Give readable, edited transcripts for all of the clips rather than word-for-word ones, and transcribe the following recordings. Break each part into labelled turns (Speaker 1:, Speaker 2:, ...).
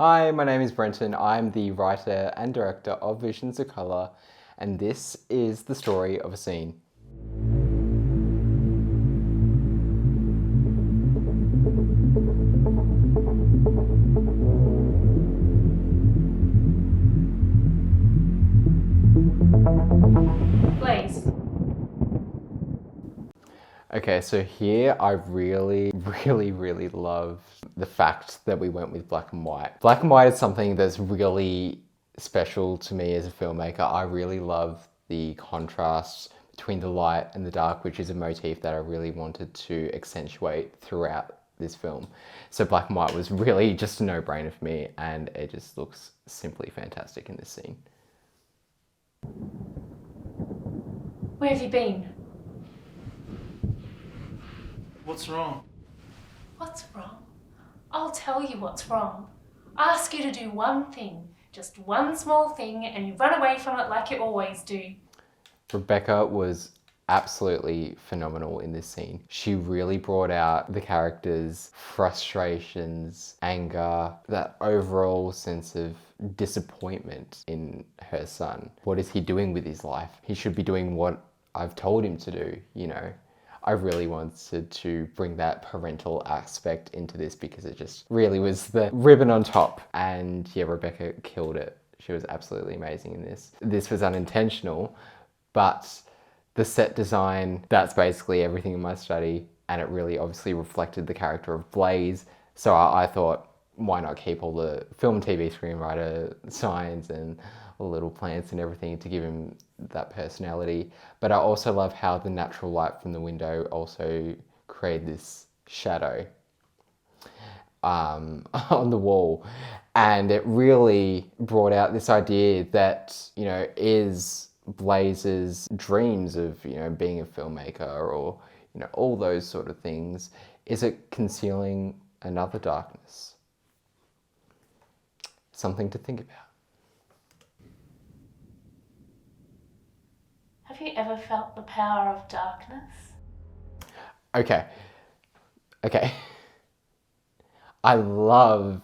Speaker 1: Hi, my name is Brenton. I'm the writer and director of Visions of Colour, and this is the story of a scene.
Speaker 2: Blaze.
Speaker 1: Okay, so here I really love the fact that we went with black and white. Black and white is something that's really special to me as a filmmaker. I really love the contrast between the light and the dark, which is a motif that I really wanted to accentuate throughout this film. So black and white was really just a no-brainer for me, and it just looks simply fantastic in this scene.
Speaker 2: Where have you been?
Speaker 3: What's wrong?
Speaker 2: What's wrong? I'll tell you what's wrong. I ask you to do one thing, just one small thing, and you run away from it like you always do.
Speaker 1: Rebecca was absolutely phenomenal in this scene. She really brought out the character's frustrations, anger, that overall sense of disappointment in her son. What is he doing with his life? He should be doing what I've told him to do, you know. I really wanted to bring that parental aspect into this because it just really was the ribbon on top. And yeah, Rebecca killed it. She was absolutely amazing in this. This was unintentional, but the set design, that's basically everything in my study, and it really obviously reflected the character of Blaze. So I thought, why not keep all the film TV screenwriter signs and little plants and everything to give him that personality. But I also love how the natural light from the window also created this shadow on the wall. And it really brought out this idea that, you know, is Blaze's dreams of, you know, being a filmmaker or, you know, all those sort of things, is it concealing another darkness? Something to think about.
Speaker 2: Have you ever felt the power of darkness?
Speaker 1: Okay. I love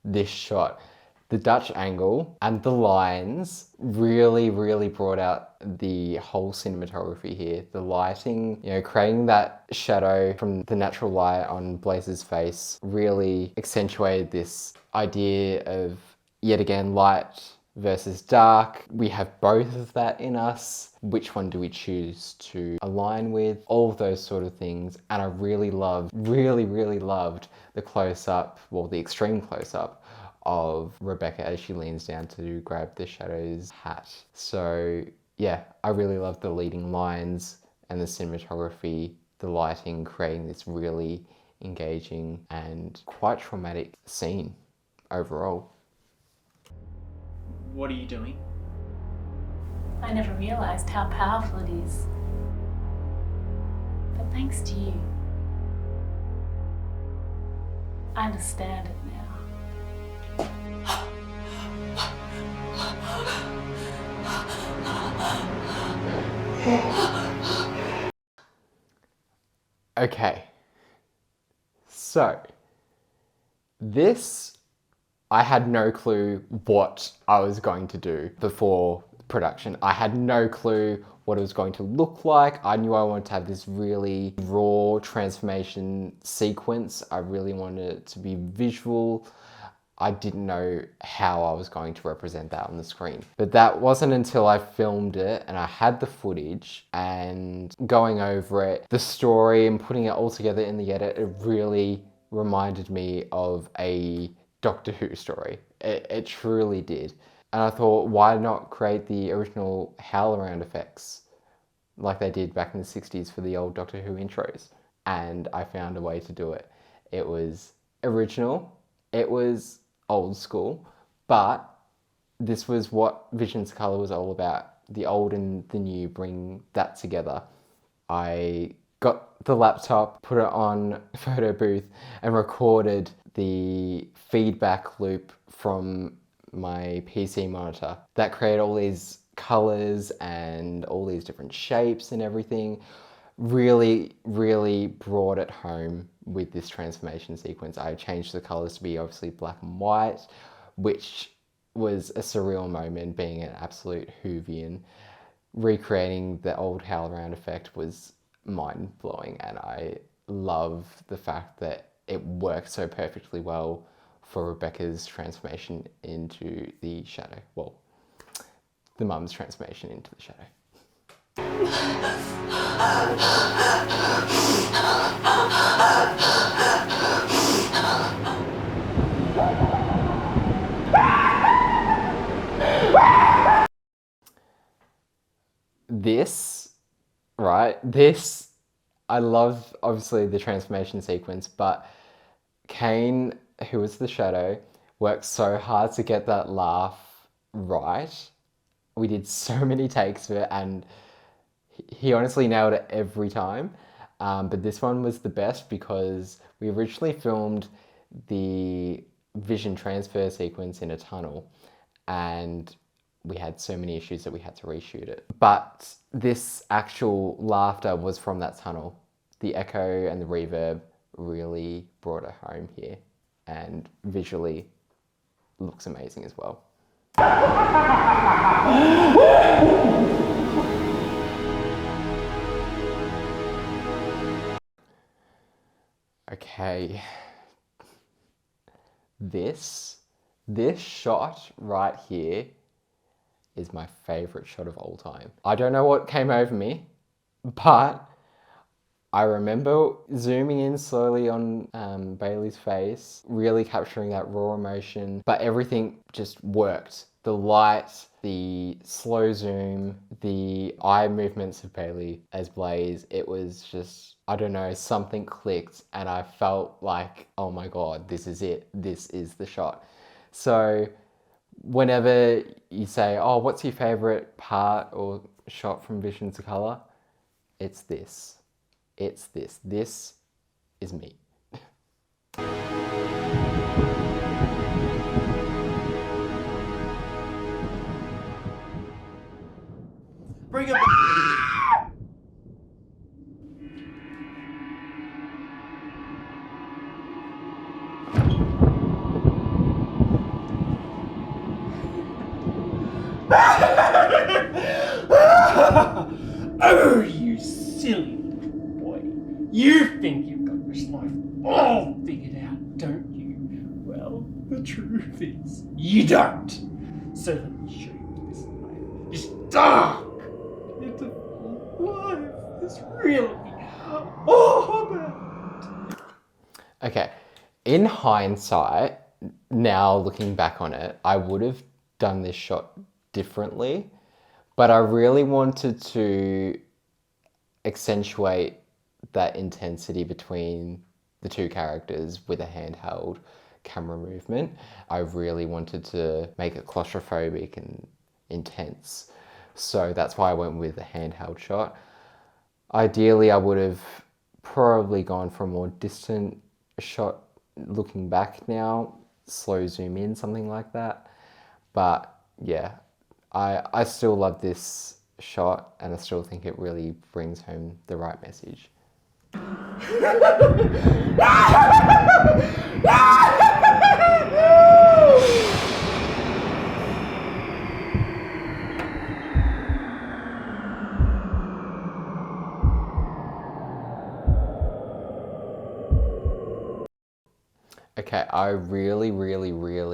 Speaker 1: this shot. The Dutch angle and the lines really brought out the whole cinematography here. The lighting, you know, creating that shadow from the natural light on Blaze's face really accentuated this idea of, yet again, light versus dark. We have both of that in us. Which one do we choose to align with? All of those sort of things. And I really loved the close-up, well, the extreme close-up of Rebecca as she leans down to grab the Shadow's hat. So yeah, I really love the leading lines and the cinematography, the lighting, creating this really engaging and quite traumatic scene overall.
Speaker 3: What are you doing?
Speaker 2: I never realised how powerful it is. But thanks to you, I understand it now.
Speaker 1: Okay, so this, I had no clue what I was going to do before production. I had no clue what it was going to look like. I knew I wanted to have this really raw transformation sequence. I really wanted it to be visual. I didn't know how I was going to represent that on the screen. But that wasn't until I filmed it and I had the footage and going over it, the story and putting it all together in the edit, it really reminded me of a Doctor Who story. It truly did. And I thought, why not create the original howl-around effects like they did back in the 60s for the old Doctor Who intros? And I found a way to do it. It was original, it was old school, but this was what Visions of Colour was all about. The old and the new, bring that together. I got the laptop, put it on a photo booth and recorded the feedback loop from my PC monitor. That created all these colors and all these different shapes and everything. Really brought it home with this transformation sequence. I changed the colors to be obviously black and white. which was a surreal moment, being an absolute Whovian. Recreating the old HowlRound effect was mind-blowing, and I love the fact that it worked so perfectly well for Rebecca's transformation into the shadow. Well, the mum's transformation into the shadow. This, I love obviously the transformation sequence, but Kane, who was the shadow, worked so hard to get that laugh right. We did so many takes of it, and he honestly nailed it every time. But this one was the best because we originally filmed the vision transfer sequence in a tunnel, and we had so many issues that we had to reshoot it. But this actual laughter was from that tunnel. The echo and the reverb really brought it home here, and visually looks amazing as well. Okay, this shot right here is my favorite shot of all time. I don't know what came over me, but I remember zooming in slowly on Bailey's face, really capturing that raw emotion, but everything just worked. The light, the slow zoom, the eye movements of Bailey as Blaze, it was just, I don't know, something clicked, and I felt like, oh my God, this is it. This is the shot. So whenever you say, oh, what's your favorite part or shot from Vision to Color? It's this. It's this. This is me.
Speaker 3: Bring up. Oh, you silly boy. You think you've got this life all figured out, don't you? Well, the truth is, you don't. So let me show you what this life, this dark, pitiful life is really all about.
Speaker 1: Okay, in hindsight, now looking back on it, I would have done this shot differently, but I really wanted to accentuate that intensity between the two characters with a handheld camera movement. I really wanted to make it claustrophobic and intense. So that's why I went with a handheld shot. Ideally, I would have probably gone for a more distant shot looking back now, slow zoom in, something like that. But yeah, I still love this shot, and I still think it really brings home the right message. Okay, I really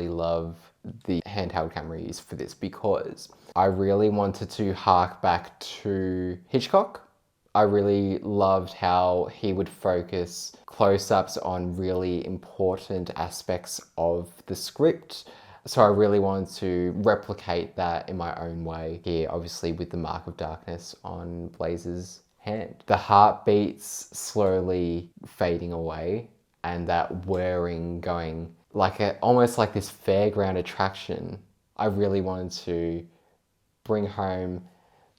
Speaker 1: love the handheld camera use for this because I really wanted to hark back to Hitchcock. I really loved how he would focus close-ups on really important aspects of the script. So I really wanted to replicate that in my own way here, obviously with the mark of darkness on Blaze's hand. The heartbeats slowly fading away, and that whirring going like almost like this fairground attraction. I really wanted to bring home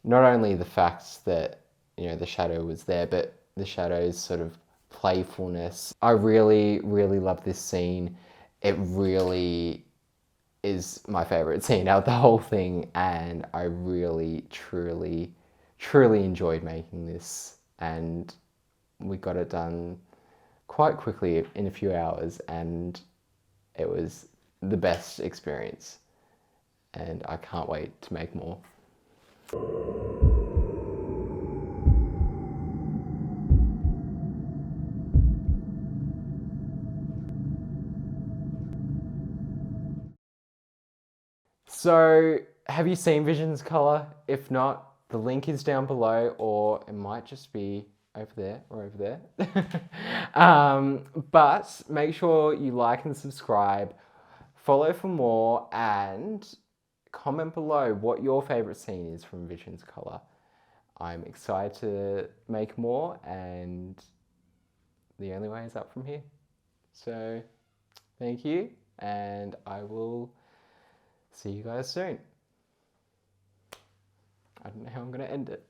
Speaker 1: not only the fact that, you know, the shadow was there, but the shadow's sort of playfulness. I really love this scene. It really is my favorite scene out of the whole thing, and I really truly enjoyed making this, and we got it done quite quickly in a few hours, and it was the best experience. And I can't wait to make more. So, have you seen Vision's colour? If not, the link is down below, or it might just be over there or over there. But make sure you like and subscribe, follow for more, and comment below what your favourite scene is from Vision's colour. I'm excited to make more, and the only way is up from here. So, thank you, and I will see you guys soon. I don't know how I'm going to end it.